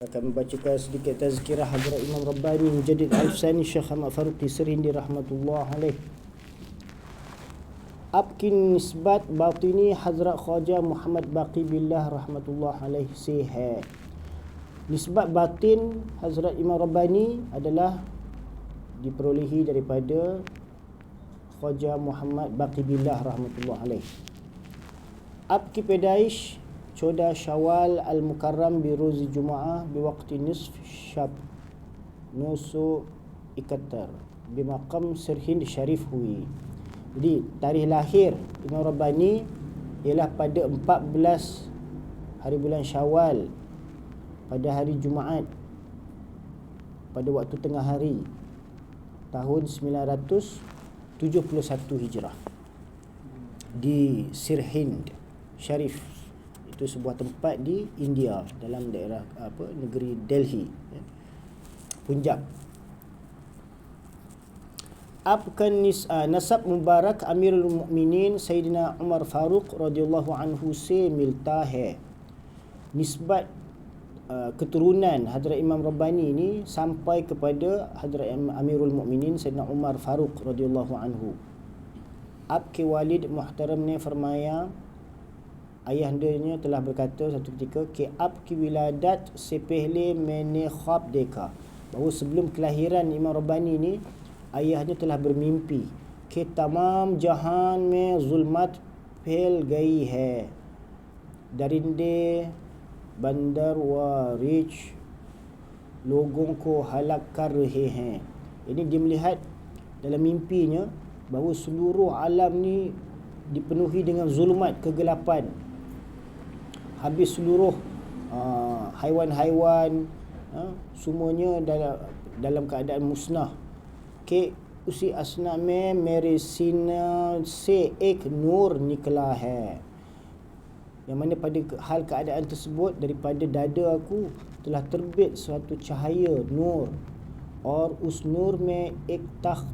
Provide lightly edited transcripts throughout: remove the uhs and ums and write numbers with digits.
Akan membacakan sedikit tazkirah Hadrat Imam Rabbani Mujaddid Al-Sani Syekh Ahmad Faruqi Serhindi rahmatullah alaih. Abkin nisbat batini Hazrat Khaja Muhammad Baqi Billah rahmatullah alaih se hai. Nisbat batin Hazrat Imam Rabbani adalah diperolehi daripada Khaja Muhammad Baqi Billah rahmatullah alaih. Abki pedaish 14 Syawal Al-Mukarram bi rozi Jumaah bi waqti nisf Syab nusu ikatar bi maqam Serhind Syarif hui. Jadi tarikh lahir Imam Rabbani ialah pada 14 hari bulan Syawal pada hari Jumaat pada waktu tengah hari tahun 971 Hijrah di Sirhind Syarif. Itu sebuah tempat di India dalam daerah negeri Delhi, Punjab. Abkan nasab mubarak Amirul Mukminin Sayyidina Umar Faruq radhiyallahu anhu se milta hai. Nisbat keturunan Hadrat Imam Rabbani ini sampai kepada Hadrat Amirul Mukminin Sayyidina Umar Faruq radhiyallahu anhu. Abke walid muhtaram ne farmaya, ayahandanya telah berkata satu ketika ke abki wiladat se pehle maine khwab dekha, bahawa sebelum kelahiran Imam Rabbani ni ayahnya telah bermimpi ke tamam jahan mein zulmat phail gayi hai, darinde bandar wa rich logon ko halak kar rahe hain. Ini dia melihat dalam mimpinya bahawa seluruh alam ni dipenuhi dengan zulmat, kegelapan. Habis seluruh haiwan-haiwan semuanya dalam keadaan musnah. Ke usi asna mein mere sina se ek nur nikla hai, yang mana pada hal keadaan tersebut daripada dada aku telah terbit suatu cahaya nur. Or us nur mein ek takht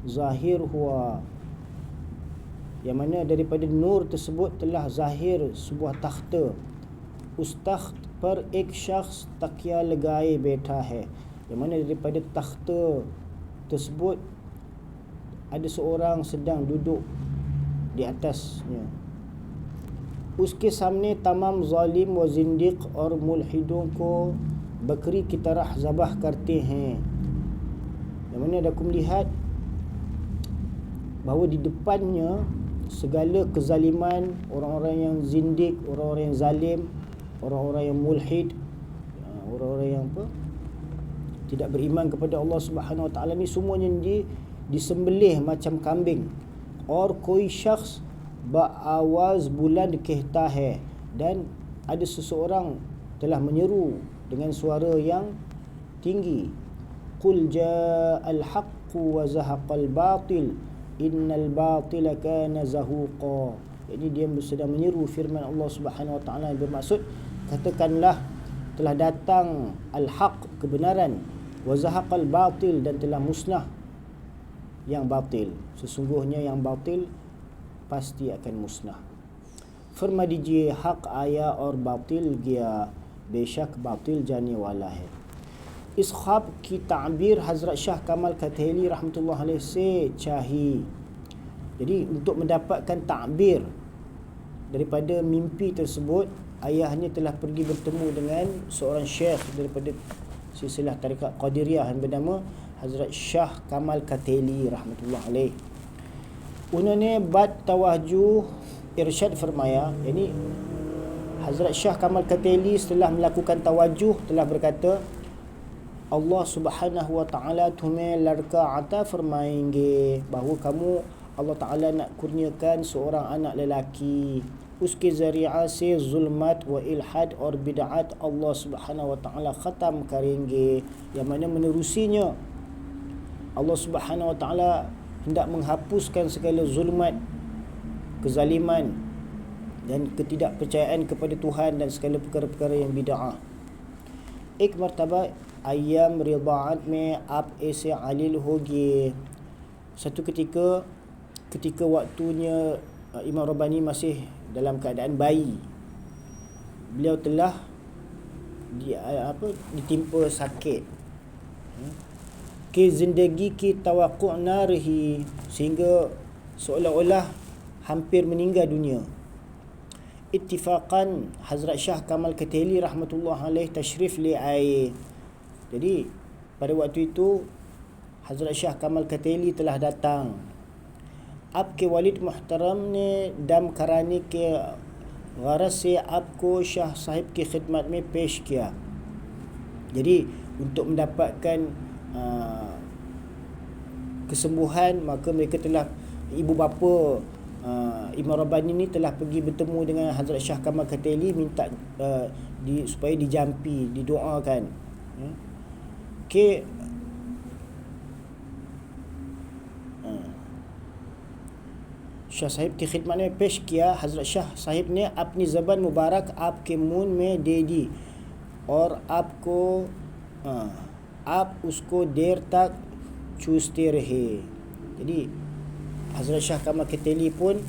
zahir hua, yang mana daripada nur tersebut telah zahir sebuah takhta. Us takht par ek syakhs takya lagaye betha hai, yang mana daripada takhta tersebut ada seorang sedang duduk di atasnya. Uske samne tamam zalim wa zindiq और mulhidon ko बकरी की तरह ज़बह करते हैं, yang mana aku melihat bahawa di depannya segala kezaliman, orang-orang yang zindik, orang-orang yang zalim, orang-orang yang mulhid, orang-orang yang tidak beriman kepada Allah Subhanahu Wa Taala ni semuanya disembelih macam kambing. Or koi syakhs ba'awaz buland kehta hai, dan ada seseorang telah menyeru dengan suara yang tinggi. Qul ja'al haqqu wa zahaqal batil innal batila kana zahuqa. Jadi dia sedang menyeru firman Allah Subhanahu Wa Taala yang bermaksud, katakanlah telah datang al-haq, kebenaran, wa zahaqal batil, dan telah musnah yang batil. Sesungguhnya yang batil pasti akan musnah. Firma dijiye haq aya और बातिल गया, बेशक बातिल जाने वाला है. इस ख्वाब की ताबीर हज़रत शाह कमाल कथेली रहमतुल्लाह अलैह से चाही. Jadi untuk mendapatkan takbir daripada mimpi tersebut, ayahnya telah pergi bertemu dengan seorang syekh daripada silsilah tarikat Qadiriyah yang bernama Hazrat Shah Kamal Kateli rahmatullah alaih. Unhone bad tawajjuh irsyad farmaya, yani Hazrat Shah Kamal Kateli setelah melakukan tawajjuh telah berkata, Allah Subhanahu Wa Taala तुम्हें लड़का आता फरमाएंगे, bahawa kamu Allah Taala nak kurniakan seorang anak lelaki. Uske zari'a se zulmat wa ilhad और bid'at Allah Subhanahu Wa Taala khatam करेंगे, yang mana menerusinya Allah Subhanahu Wa Taala hendak menghapuskan segala zulmat, kezaliman dan ketidakpercayaan kepada Tuhan dan segala perkara-perkara yang bid'ah. Ek martaba ayam ridaat mein aap aise alil hoge. Satu ketika waktunya Imam Rabbani masih dalam keadaan bayi, beliau telah ditimpa sakit. Ki zindagi ki tawaqu' narihi, sehingga seolah-olah hampir meninggal dunia. Ittifaqan Hazrat Shah Kamal Keteli rahmatullah alaih tashrif li air. Jadi pada waktu itu Hazrat Shah Kamal Keteli telah datang. आपके वालिद मुहतरम ने दम कराने के गरज से आपको शाह साहिब की खिदमत में पेश किया. Jadi untuk mendapatkan kesembuhan, maka mereka telah, ibu bapa Imam Rabbani ni telah pergi bertemu dengan Hazrat Shah Kamal Keteli, minta supaya dijampi, didoakan. Okay. Shah साहिब की खिदमत में पेश किया. हज़रत शाह साहिब ने अपनी ज़बान मुबारक आपके मुंह में दे दी और आप उसको देर तक चूसते रहे. Jadi Hazrat Shah Kamal Keteli pun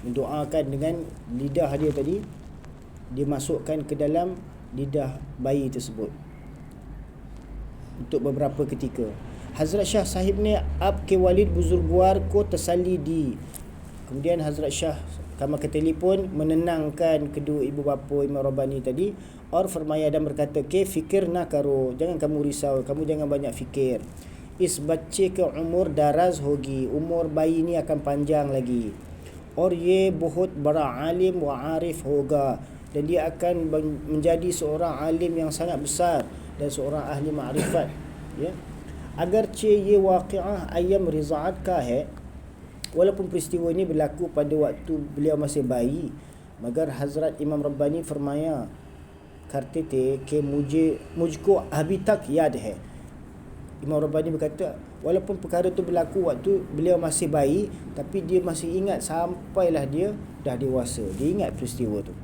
mendoakan dengan lidah dia tadi, dimasukkan ke dalam lidah bayi tersebut untuk beberapa ketika. Hazrat Shah Sahib ने आपके वालिद बुजुर्गवार को तसल्ली दी. Kemudian Hazrat Shah Kamal Keteli pun menenangkan kedua ibu bapa Imam Rabbani tadi. और फरमाया dan berkata, ke fikir na karo, jangan kamu risau, kamu jangan banyak fikir. Is bच्चे के umur daraz hogi, umur bayi ni akan panjang lagi. और ये बहुत बड़ा आलिम व आरिफ होगा, dan dia akan menjadi seorang alim yang sangat besar dan seorang ahli ma'rifat. Ya. Agarche ye waqi'ah ayam rizaat ka hai, walaupun peristiwa ini berlaku pada waktu beliau masih bayi, मगर हज़रत इमाम रब्बानी फरमाया करते थे कि मुझको अभी तक याद है. Imam Rabbani berkata, walaupun perkara itu berlaku waktu beliau masih bayi, tapi dia masih ingat sampailah dia dah dewasa. Dia ingat peristiwa tu.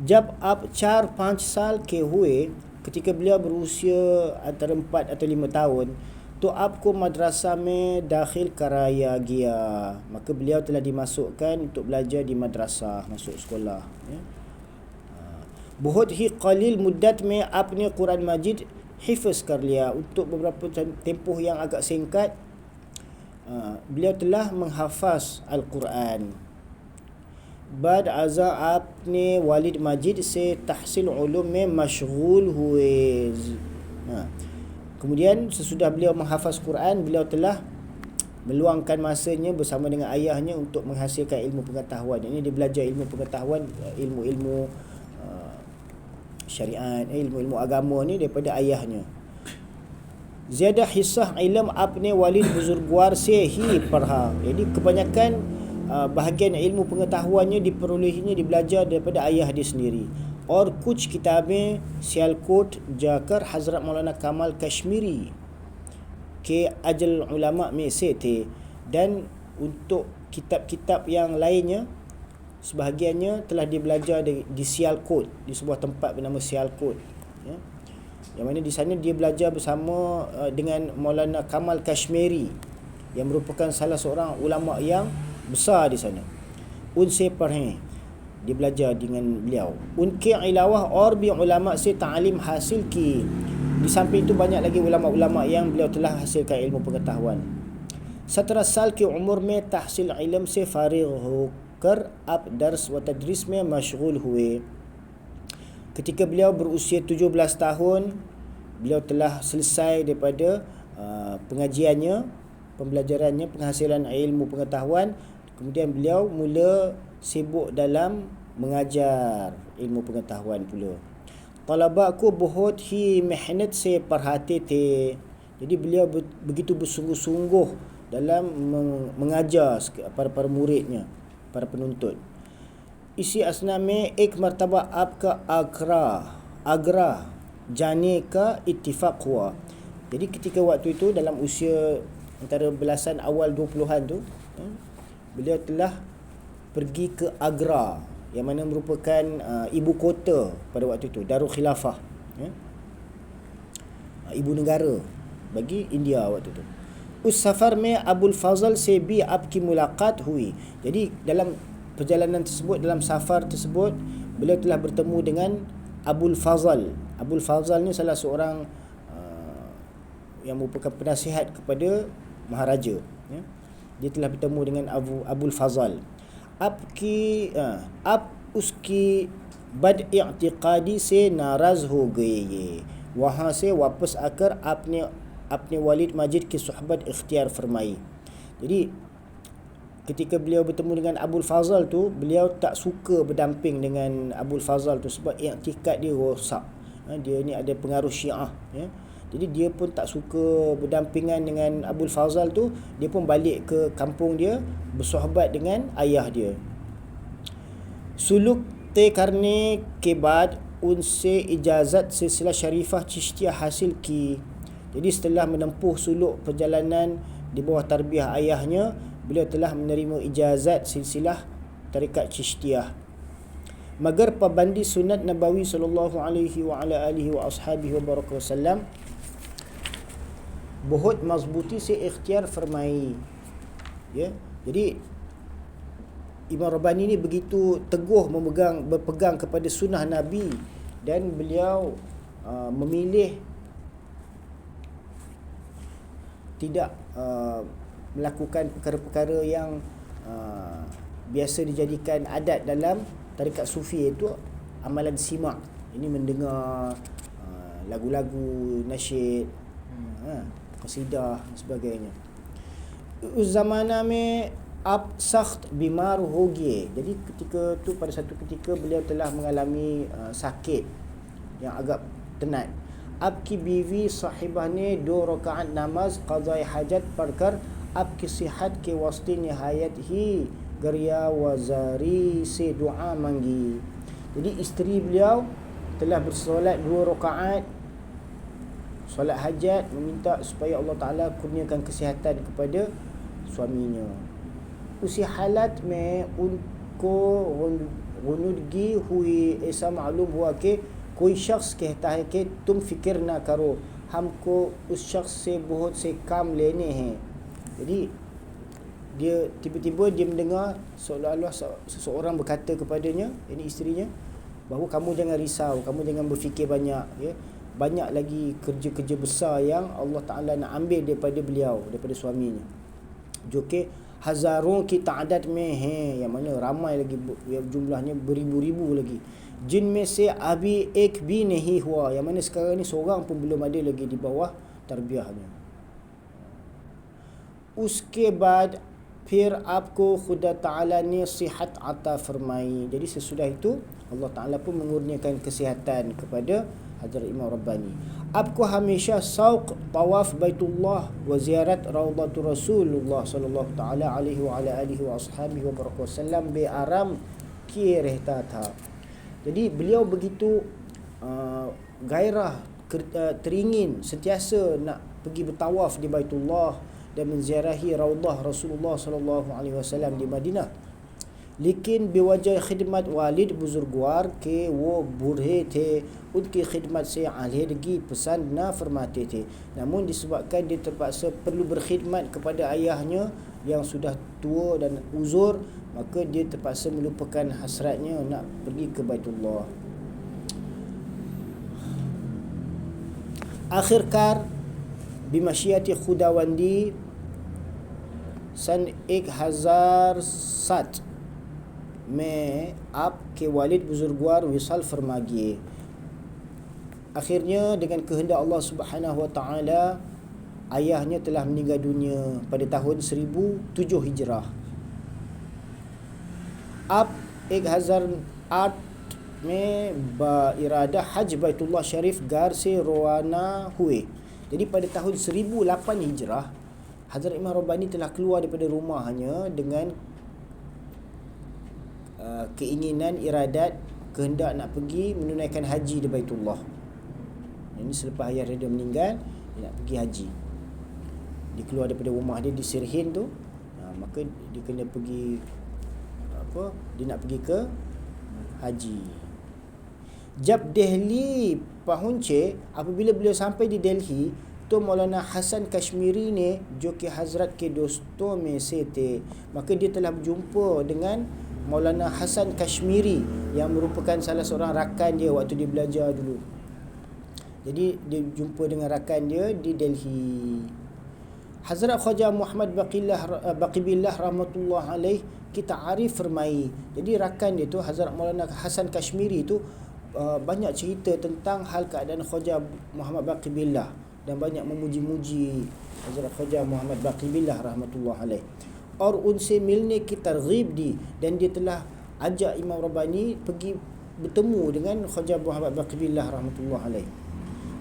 Jab ab 4-5 साल के हुए, ketika beliau berusia antara 4 atau 5 tahun, तो आपको madrasah में दाखिल कराया गया, maka beliau telah dimasukkan untuk belajar di madrasah, masuk sekolah. बहुत ही कलील मुद्दत में आपने कुरान मजीद हिफ्ज़ कर लिया. Untuk beberapa tempoh yang agak singkat, beliau telah menghafaz Al-Quran. बाद अज़ा आपने वालिद मजीद से तहसील उलूम में मशगूल हुए. Kemudian sesudah beliau menghafaz Quran, beliau telah meluangkan masanya bersama dengan ayahnya untuk menghasilkan ilmu pengetahuan. Ini dia belajar ilmu pengetahuan, ilmu-ilmu syariat, ilmu-ilmu agama ni daripada ayahnya. ज़्यादा हिस्सा ilm अपने वालिद बुजुर्गवार से ही पढ़ा. Jadi kebanyakan bahagian ilmu pengetahuannya diperolehinya, dibelajar daripada ayah dia sendiri. और कुछ किताबें सियालकोट जाकर हज़रत मौलाना कमाल कश्मीरी के अजल उलमा में से थे. Dan untuk kitab-kitab yang lainnya, sebahagiannya telah dibelajar di Sialkot, di sebuah tempat bernama Sialkot, ya. Yang mana di sana dia belajar bersama dengan Maulana Kamal Kashmiri, yang merupakan salah seorang ulama yang besar di sana. Unse parhe, dia belajar dengan beliau. Unke ilawah और भी ulama से तालीम हासिल की. Di samping itu banyak lagi ulama-ulama yang beliau telah hasilkan ilmu pengetahuan. 17 साल की उम्र में तहसील इल्म से फारिग होकर अब दर्स व तदरीस में मशगूल हुए. Ketika beliau berusia 17 tahun, beliau telah selesai daripada pengajiannya, pembelajarannya, penghasilan ilmu pengetahuan. Kemudian beliau mula sibuk dalam mengajar ilmu pengetahuan pula. Talaba ko bahut hi mehnat se parhate the. Jadi beliau begitu bersungguh-sungguh dalam mengajar para muridnya, para penuntut. Isi asna में एक मर्तबा आपका आगरा जाने का इत्तिफाक हुआ. Jadi ketika waktu itu dalam usia antara belasan awal 20-an tu, beliau telah pergi ke Agra, yang mana merupakan ibu kota pada waktu itu, Darul Khilafah, ya? Ibu negara bagi India waktu itu. Us safar में अबुल फजल से भी आपकी मुलाकात हुई. Jadi dalam perjalanan tersebut, dalam safar tersebut, beliau telah bertemu dengan Abul Fazal. Abul Fazal ni salah seorang yang merupakan penasihat kepada maharaja, ya. Dia telah bertemu dengan Abul Fazal. Ab uski bad i'tiqadi se naraz ho gaye, वहाँ से वापस आकर आपने वालिद माजिद की सोहबत इख्तियार फरमाई. Jadi ketika beliau bertemu dengan Abul Fazal tu, beliau tak suka berdamping dengan Abul Fazal tu sebab i'tikad dia rosak. Dia ni ada pengaruh Syiah, ya. Jadi dia pun tak suka berdampingan dengan Abul Fazal tu. Dia pun balik ke kampung dia, bersohbat dengan ayah dia. Suluk te karne ke baad unse ijazat silsilah syarifah Chishtiya hasil ki. Jadi setelah menempuh suluk perjalanan di bawah tarbiyah ayahnya, beliau telah menerima ijazat silsilah tarikat Chishtiya. Magar pabandi sunat Nabawi sallallahu alaihi wa ala alihi wa ashabihi wa baraka wasallam बहुत मजबूती से इख्तियार फरमाई, ya. Jadi Imam Rabbani ni begitu teguh berpegang kepada sunnah Nabi, dan beliau memilih tidak melakukan perkara-perkara yang biasa dijadikan adat dalam tarikat sufi, iaitu amalan simak. Ini mendengar lagu-lagu nasyid, qasidah dan sebagainya. Us zamana mein ab sakht bimar ho gaye. Jadi ketika tu, pada satu ketika beliau telah mengalami sakit yang agak tenat. Abki biwi sahibah ne 2 rakaat namaz qadai hajat padkar abki sihat ke wasti nihayat hi garya wazari se doa manggi. Jadi isteri beliau telah bersolat 2 rakaat solat hajat, meminta supaya Allah Ta'ala kurniakan kesihatan kepada suaminya. Usi halat में उनको गुनुदगी हुई, ऐसा मालूम हुआ कि कोई शख्स कहता है कि तुम फिक्र ना करो, हमको उस शख्स से बहुत से काम लेने हैं. Jadi dia tiba-tiba dia mendengar seolah-olah seseorang berkata kepadanya, ini isterinya, bahawa kamu jangan risau, kamu jangan berfikir banyak, ya. Banyak lagi kerja-kerja besar yang Allah Ta'ala nak ambil daripada beliau, daripada suaminya. Joke hazaron ki ta'adad mein hai, yang mana ramai lagi, jumlahnya beribu-ribu lagi. Jin mein se abhi ek bhi nahi hua, yang mana sekarang ni seorang pun belum ada lagi di bawah tarbiyahnya. Uske baad फिर आपको खुदा ताला ने सिहत अता फरमाई. Jadi sesudah itu Allah Ta'ala pun mengurniakan kesihatan kepada Hazrat Imam Rabbani. आपको हमेशा शौक तवाफ बैतुल्लाह व ज़ियारत रौदत रसूलुल्लाह सल्लल्लाहु ताला अलैहि व अला आलिहि व अस्हाबिहि व बरकातहु वसल्लम बेआराम किए रहता था. Jadi beliau begitu gairah, teringin sentiasa nak pergi bertawaf di Baitullah dan menziarahi raudah Rasulullah sallallahu alaihi wasallam di Madinah. लेकिन बेवजह खिदमत वालिद बुजुर्गवार के वो बूढ़े थे, उनकी खिदमत से आलिहदगी पसंद ना फरमाते थे. Namun disebabkan dia terpaksa perlu berkhidmat kepada ayahnya yang sudah tua dan uzur, maka dia terpaksa melupakan hasratnya nak pergi ke Baitullah. Akhirkar bimasyiati Khudawandi सन 1007 में आपके वालिद बुजुर्गवार विसाल फरमागिए. Akhirnya dengan kehendak Allah Subhanahu wa taala, ayahnya telah meninggal dunia pada tahun 1007 Hijrah. Ab 1008 में बइरादा हज बैतुल्लाह शरीफ गार से रवाना हुए. Jadi pada tahun 1008 Hijrah, Hazrat Imam Rabbani telah keluar daripada rumahnya dengan keinginan, iradat, kehendak nak pergi menunaikan haji di Baitullah. Ini selepas ayah dia meninggal, dia nak pergi haji. Dia keluar daripada rumah dia di Sirhin tu, maka dia kena pergi dia nak pergi ke haji. Jab Delhi pahunche, apabila beliau sampai di Delhi, तो मौलाना हसन कश्मीरी ने जो कि हज़रत के दोस्तों में से थे, maka dia telah berjumpa dengan Maulana Hasan Kashmiri yang merupakan salah seorang rakan dia waktu dia belajar dulu. Jadi dia jumpa dengan rakan dia di Delhi. Hazrat Khaja Muhammad Baqibillah rahmatullah alaih kita arif firmai. Jadi rakan dia tu Hazrat Maulana Hasan Kashmiri tu banyak cerita tentang hal keadaan Khaja Muhammad Baqibillah dan banyak memuji-muji Hazrat Khaja Muhammad Baqibillah rahmatullah alaih. और उनसे मिलने की तरगीब दी dan dia telah ajak Imam Rabbani pergi bertemu dengan Khaja Muhammad Baqibillah rahmatullah alaih.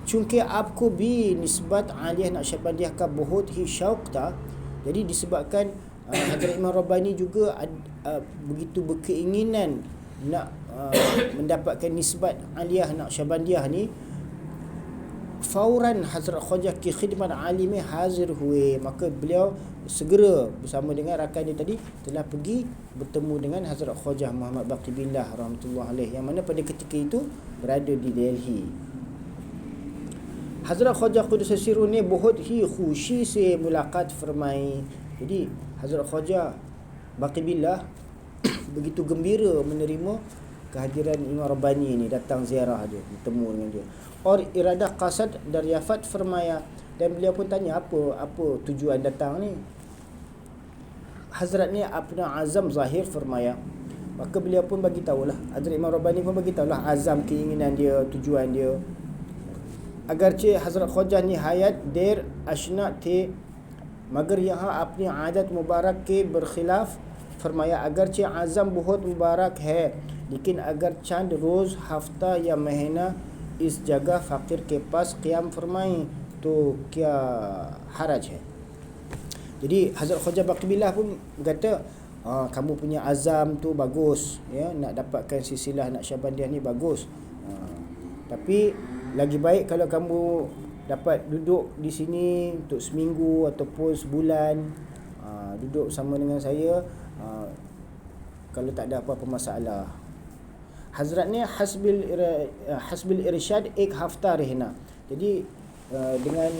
चूँकि आपको भी निस्बत आलिया नक्शबंदिया का बहुत ही शौक था, jadi disebabkan Hazrat Imam Rabbani juga begitu berkeinginan nak mendapatkan nisbat aliyah Naqsyabandiyah ni, fauran Hazrat Khaja ki khidmat alimi hazir huए, maka beliau segera bersama dengan rakan dia tadi telah pergi bertemu dengan Hazrat Khaja Muhammad Baqibillah rahmatullah alaih, yang mana pada ketika itu berada di Delhi. Hazrat Khaja Qudus Sirruh ne बहुत ही खुशी से मुलाकात फरमाई. Jadi Hazrat Khaja Baqibillah begitu gembira menerima kehadiran Imam Rabbani ni, datang ziarah dia, bertemu dengan dia. और इरादा qasad dariafat फरमाया, dan beliau pun tanya apa tujuan datang ni. Hazrat ni apna azam zahir फरमाया, maka beliau pun bagi tahulah, Hazrat Imam Rabbani pun bagi tahulah azam, keinginan dia, tujuan dia. अगरचे हज़रत ख्वाजा निहायत देर अशना थे मगर यहाँ अपनी आदत मुबारक के बरखिलाफ फरमाया, अगरचे आज़म बहुत मुबारक है लेकिन अगर चंद रोज़ हफ्ता या महीना इस जगह फ़कीर के पास क़ियाम फरमाएं तो क्या हरज है. Jadi Hazrat Khaja Baqibillah pun kata, kamu punya azam tu bagus ya, nak dapatkan silsilah Naqsyabandiyah ni bagus, tapi lagi baik kalau kamu dapat duduk di sini untuk seminggu ataupun sebulan, duduk sama dengan saya, kalau tak ada apa-apa masalah. Hazrat ni hasbil irsyad ek hafta rehna. Jadi dengan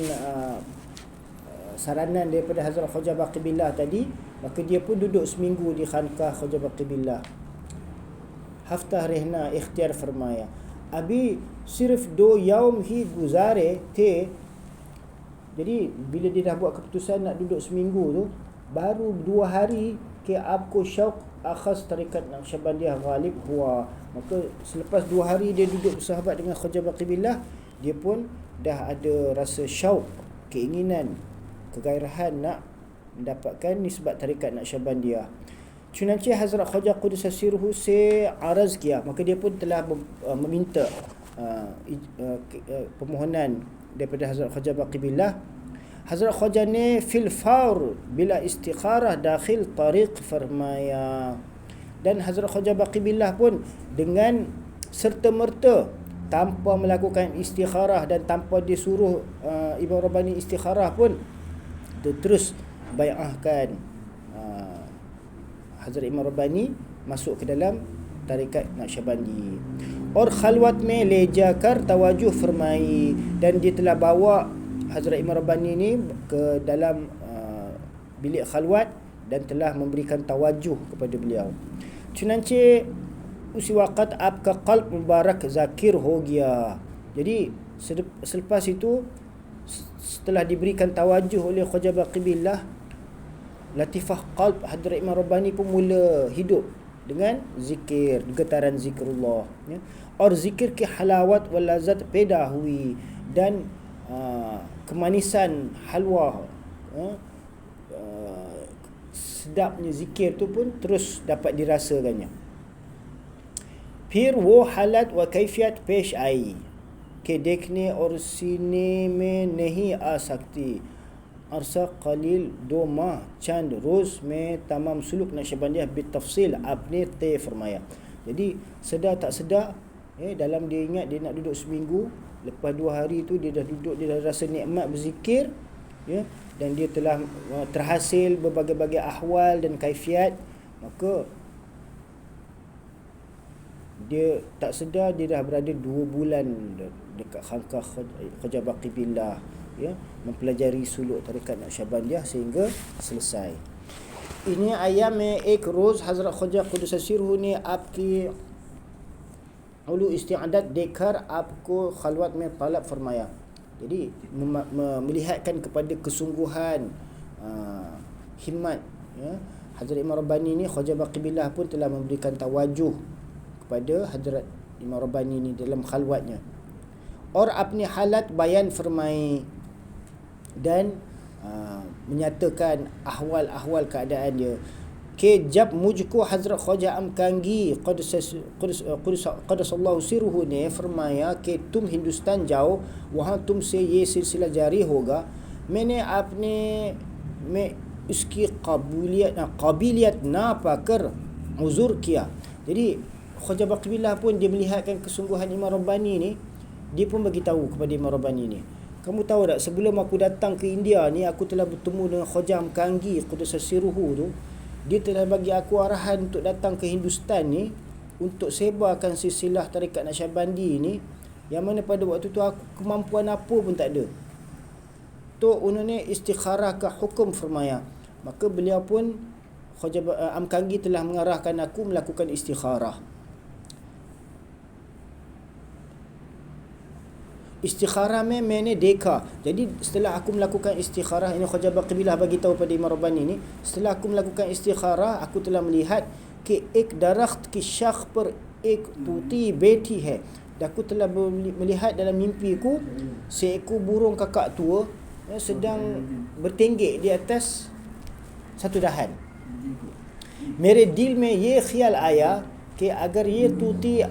saranan daripada Hazrat Khaja Baqibillah tadi, maka dia pun duduk seminggu di khanqah Khaja Baqibillah. Hafta rehna ikhtiar फरमाया, अभी सिर्फ 2 yaum ही गुजारे थे. Jadi bila dia dah buat keputusan nak duduk seminggu tu, baru 2 hari ke आपको शौक akhas tarikat Naqsyabandiyah ghalib huwa, maka selepas 2 hari dia duduk bersahabat dengan Khaja Baqibillah, dia pun dah ada rasa syauq, keinginan, kegairahan nak mendapatkan nisbat tarikat Naqsyabandiyah. Chunanche Hazrat Khaja Qudus Sirruh se araz kiya, maka dia pun telah meminta permohonan daripada Hazrat Khaja Baqibillah. Hazrat Khaja ne fil faur bila istikharah dakhil tariq farmaya, dan Hazrat Khaja Baqibillah pun dengan serta-merta tanpa melakukan istikharah dan tanpa disuruh Imam Rabbani istikharah pun terus bai'ahkan Hazrat Imam Rabbani masuk ke dalam tarikat Naqsyabandi. और खलवत में ले जाकर तवज्जुह फरमाई, dan dia telah bawa Hazrat Imam Rabbani ni ke dalam bilik khalwat dan telah memberikan tawajjuh kepada beliau. Chunanche usi waqt आपका qalb mubarak zakir ho gaya. Jadi selepas itu, setelah diberikan tawajjuh oleh Khaja Baqibillah, latifah qalb Hadrat Imam Rabbani pun mula hidup dengan zikir, getaran zikrullah ya. और zikir ki halawat wal lazat पैदा हुई, dan kemanisan halwa sedapnya zikir tu pun terus dapat dirasakannya. फिर वो हालत व कैफियत पेश आई कि देखने और सीने में नहीं आ सकती. अरसा कलील 2 माह चंद रोज़ में तमाम सुलूक नक्शबंदियah bitafsil आपने तय फरमाया. Jadi sedar tak sedar dalam dia ingat dia nak duduk seminggu, lepas 2 hari tu dia dah duduk, dia dah rasa nikmat berzikir ya, dan dia telah terhasil berbagai-bagai ahwal dan kaifiat, maka dia tak sedar dia dah berada 2 bulan dekat khanqah Khaja Baqibillah ya, mempelajari suluk tarikat Naqsyabandiyah sehingga selesai. इन्हें आया में एक रोज़ हज़रत ख्वाजा कुद्दस सिरहू ने आपकी उलू इस्तिआदत देखकर आपको खलवत में talab फरमाया. Jadi melihatkan kepada kesungguhan himmat, ya. Hazrat Imam Rabbani ni, Khaja Baqi Billah pun telah memberikan tawajuh kepada Hazrat Imam Rabbani ni dalam khalwatnya. Or apni halat bayan firmai dan menyatakan ahwal-ahwal keadaan dia. Ke jab mujhko Hazrat Khaja Amkangi qaddasallahu sirruhu ne फरमाया कि तुम हिंदुस्तान जाओ, वहाँ तुमसे ये सिलसिला जारी होगा. मैंने आपने में इसकी काबिलियत ना पाकर उज़ुर किया. Jadi Khaja Baqi Billah pun dia melihatkan kesungguhan Imam Rabbani ni, dia pun bagi tahu kepada Imam Rabbani ni, kamu tahu tak, sebelum aku datang ke India ni, aku telah bertemu dengan Khaja Amkangi Quddasa Sirruhu tu. Dia telah bagi aku arahan untuk datang ke Hindustan ni untuk sebarkan silsilah tarikat Naqsyabandi ni, yang mana pada waktu tu aku kemampuan apa pun tak ada. To unane istikharah ke hukum firmaya. Maka beliau pun Khaja Amkangi telah mengarahkan aku melakukan istikharah. Istikharah में मैंने देखा. Jadi setelah aku melakukan istikharah, ini Khaja Baqi Billah bagi tahu pada Imam Rabbani ni, setelah aku melakukan istikharah, aku telah melihat कि एक दरख्त की शाख पर एक तूती बैठी है. Dan aku telah melihat dalam mimpiku seekor burung kakak tua sedang bertenggek di atas satu dahan. मेरे दिल में ये ख्याल आया कि अगर ये तूती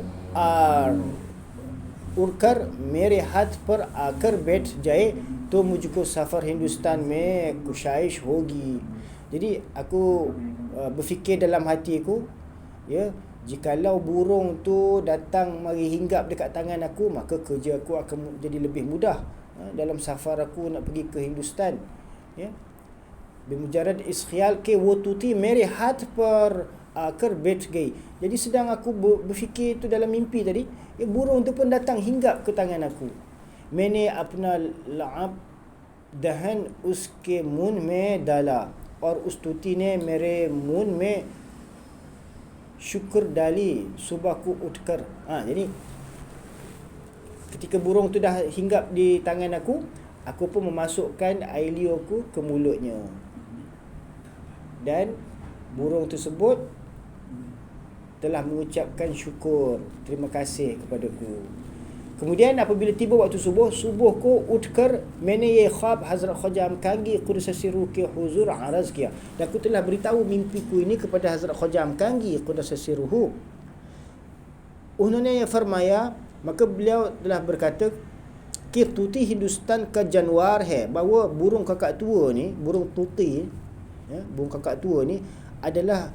उड़कर मेरे हाथ पर आकर बैठ जाए तो मुझको सफ़र हिंदुस्तान में कुशाइश होगी. Jadi aku berfikir dalam hatiku, ya, jikalau burung tu datang mari hinggap dekat tangan aku, maka kerja aku akan jadi lebih mudah dalam safar aku nak pergi ke Hindustan, ya. Bimujarad is khayal ke wo tuti mere hath par आकर बैठ गई. Jadi sedang aku berfikir itu dalam mimpi tadi, burung tu pun datang hinggap ke tangan aku. मैंने अपना लाब दहन उसके मुंह में डाला और उस तूती ने मेरे मुंह में syukur डाली सुबह को उठकर. Jadi ketika burung tu dah hinggap di tangan aku pun memasukkan air liurku ke mulutnya. Dan burung tersebut telah mengucapkan syukur, terima kasih kepadaku. Kemudian apabila tiba waktu subuh ko utkar मैंने ये ख्वाब हज़रत ख्वाजा अमकांगी क़ुद्दस सिर्रुहु के हुज़ूर अर्ज़ किया. Dan aku telah beritahu mimpiku ini kepada Hazrat Khaja Amkangi Quddasa Sirruhu. Unhone फरमाया, maka beliau telah berkata कि तूती हिंदुस्तान का जानवर है, bahawa burung kakak tua ni, burung tuti, ya, burung kakak tua ni adalah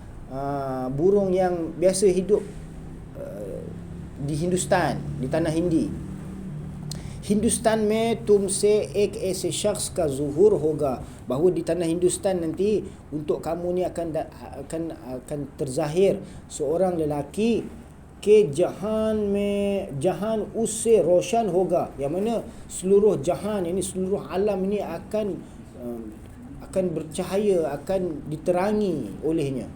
burung yang biasa hidup di Hindustan, di tanah Hindi. Hindustan में तुमसे एक ऐसे शख्स का ज़ुहूर होगा, bahawa di tanah Hindustan nanti untuk kamu ni akan terzahir seorang lelaki ke jahan उससे रोशन होगा, yang mana seluruh jahan ini, seluruh alam ini akan bercahaya, akan diterangi olehnya.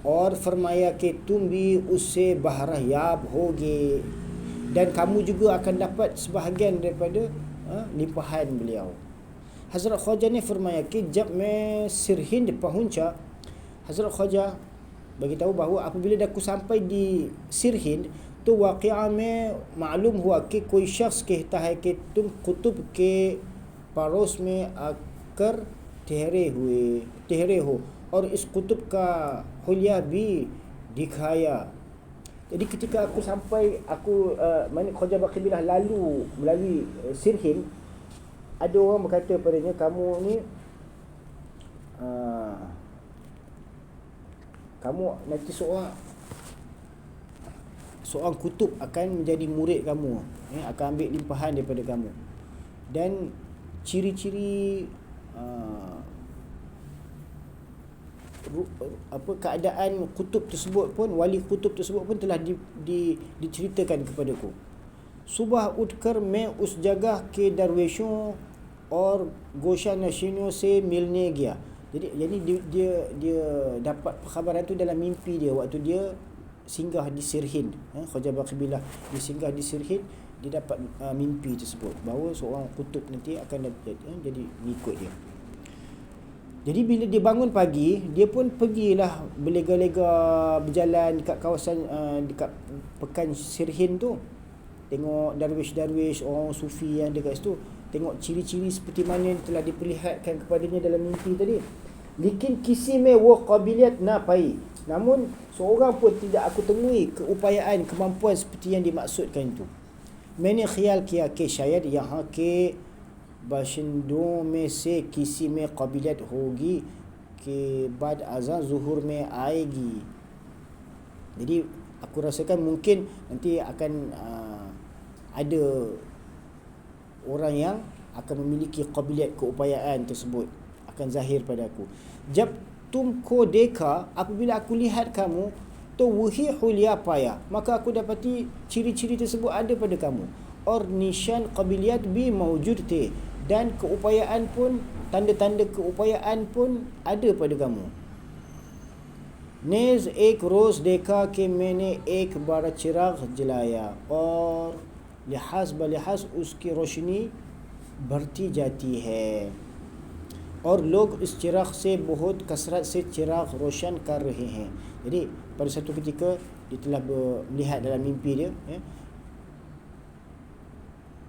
और फरमाया कि तुम भी उससे बहरयाब होगे, dan kamu juga akan dapat sebahagian daripada limpahan beliau. Hazrat Khaja ने फरमाया कि जब मैं सिरहिंद पहुंचा, Hazrat Khaja bagi tahu bahawa apabila aku sampai di Sirhind, तो वाक़या में मालूम हुआ कि कोई शख्स कहता है कि तुम कुतुब के पड़ोस में आकर ठहरे हो और इस कुतुब का हुलिया भी दिखाया. Jadi ketika aku sampai, mana Khaja Baqi Billah lalu melalui Sirhind, ada orang berkata padanya, kamu ni kamu nanti seorang kutub akan menjadi murid kamu, akan ambil limpahan daripada kamu. Dan ciri-ciri keadaan kutub tersebut pun, wali kutub tersebut pun telah diceritakan kepadaku. सुबह उठकर मैं उस जगह के दरवेशों और गोशा नशीनों से मिलने गया. Jadi dia dapat perkhabaran tu dalam mimpi dia waktu dia singgah di Sirhin, Khaja Baqibillah dia singgah di Sirhin, dia dapat mimpi tersebut bahawa seorang kutub nanti akan jadi ngikut dia. Jadi bila dia bangun pagi, dia pun pergilah berlega-lega berjalan dekat kawasan dekat pekan Sirhin tu. Tengok darwish-darwish, orang sufi yang dekat situ. Tengok ciri-ciri seperti mana yang telah diperlihatkan kepadanya dalam mimpi tadi. Likin kisime wa qabiliyat na pai. Namun seorang pun tidak aku temui keupayaan, kemampuan seperti yang dimaksudkan itu. Mene khayal kiya ke syayad yahan ke बाशिंदों में से किसी में काबिलियत होगी कि बाद azan zuhur में आएगी. Jadi aku rasakan mungkin nanti akan ada orang yang akan memiliki kabiliyat, keupayaan tersebut akan zahir pada aku. Jab tumko deka, apabila aku lihat kamu, to wuhi hulia paya, maka aku dapati ciri-ciri tersebut ada pada kamu. Or nishan kabiliyat bi mawjud the, dan keupayaan pun, tanda-tanda keupayaan pun ada pada kamu. Nez ek roz dekha ke maine ek bada chirag jlaya और लिहाज बलिहाज उसकी रोशनी बढ़ती जाती है और लोग इस चिराग से बहुत कसरत से चिराग रोशन कर रहे हैं. Jadi pada satu ketika dia telah melihat dalam mimpi dia,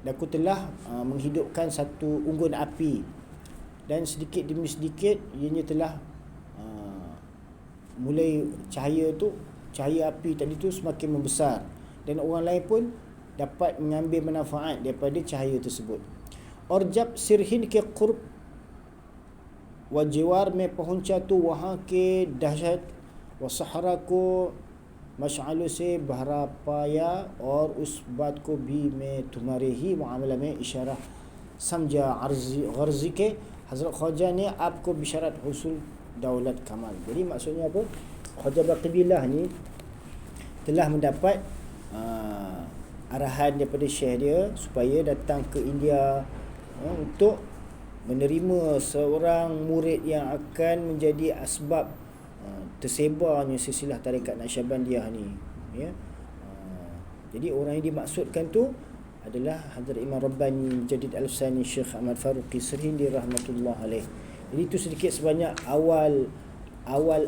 aku telah menghidupkan satu unggun api, dan sedikit demi sedikit ianya telah mulai cahaya api tadi tu semakin membesar, dan orang lain pun dapat mengambil manfaat daripada cahaya tersebut. और जब सिरहिन के कुर्ब व जिवार में पहुंचा तो वहाँ के दहशत व सहरा को मशालों से भरा पाया और उस बात को भी मैं तुम्हारे ही मामला में इशारा समझा गर्जी के हज़रत ख्वाजा ने आपको बिशारत हुसूल daulat kamal. Jadi maksudnya apa? Khaja Baqibillah ni telah mendapat arahan daripada syekh dia supaya datang ke India untuk menerima seorang murid yang akan menjadi asbab tersebarnya silsilah tarekat Naqsyabandiyah ni, ya. Jadi orang yang dimaksudkan tu adalah Hadrat Imam Rabbani Jadid Al-Sani Syekh Ahmad Faruqi Sirhindi rahmatullah alaih. Jadi itu sedikit sebanyak awal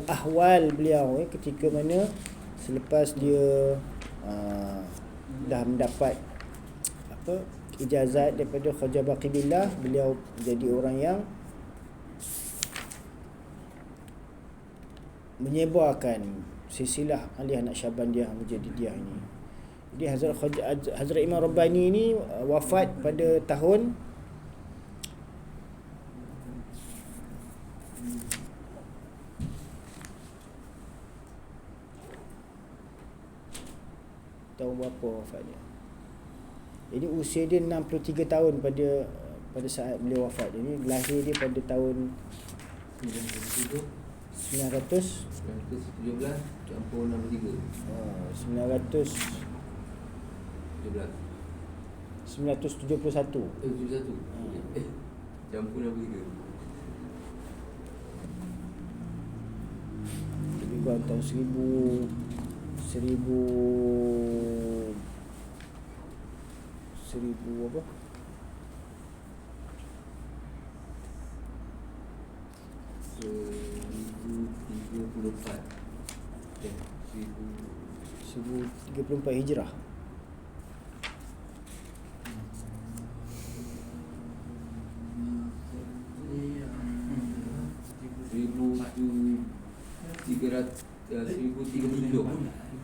ahwal beliau ketika mana selepas dia dah mendapat ijazat daripada Khaja Baqibillah, beliau menjadi orang yang menyebarkan silsilah Aliyah Naqsyabandiyah Mujadidiyah ini. Jadi Hazrat Imam Rabbani ini wafat pada tahun berapa wafatnya. Jadi usia dia 63 tahun pada saat beliau wafat. Ini lahir dia pada tahun 917 campur 63. 971. Campur 63. Lebih kurang tahun 1000 apa? 1034 Hijrah.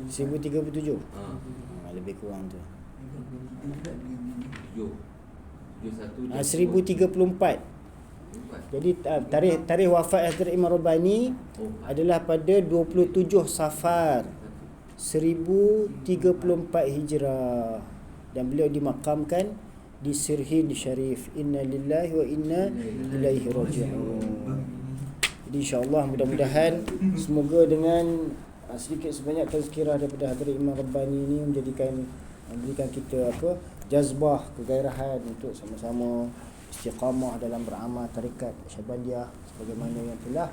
Seribu 1037. Lebih kurang tu. 1034. Jadi tarikh wafat Hazrat Imam Rabbani adalah pada 27 Safar 1034 Hijrah, dan beliau dimakamkan di Sirhin Syarif. Inna lillahi wa inna ilaihi raji'un. Jadi insya-Allah mudah-mudahan semoga dengan sedikit sebanyak tazkirah daripada Hadrat Imam Rabbani ini memberikan kita jazbah, kegairahan untuk sama-sama istiqamah dalam beramal tarikat Syabandiyah sebagaimana yang telah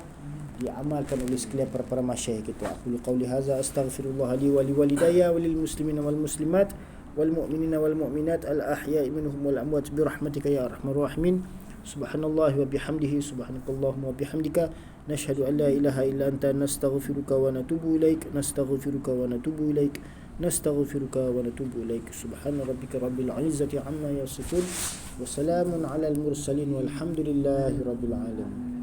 diamalkan oleh sekalian para masyayikh kita. Aku qauli hadza astaghfirullah li wa liwalidayya wa lil muslimina wal muslimat wal mu'minina wal mu'minat al ahya'i minhum wal amwat bi rahmatika ya arhamar rahimin. Subhanallahi wa bihamdihi, subhanakallahumma wa bihamdika, nashhadu an la ilaha illa anta, nastaghfiruka wa natubu ilaik, nastaghfiruka wa natubu ilaik, nastaghfiruka wa natubu ilaik. Subhana rabbika rabbil izzati amma yasifun wa salamun alal mursalin walhamdulillahi rabbil alamin.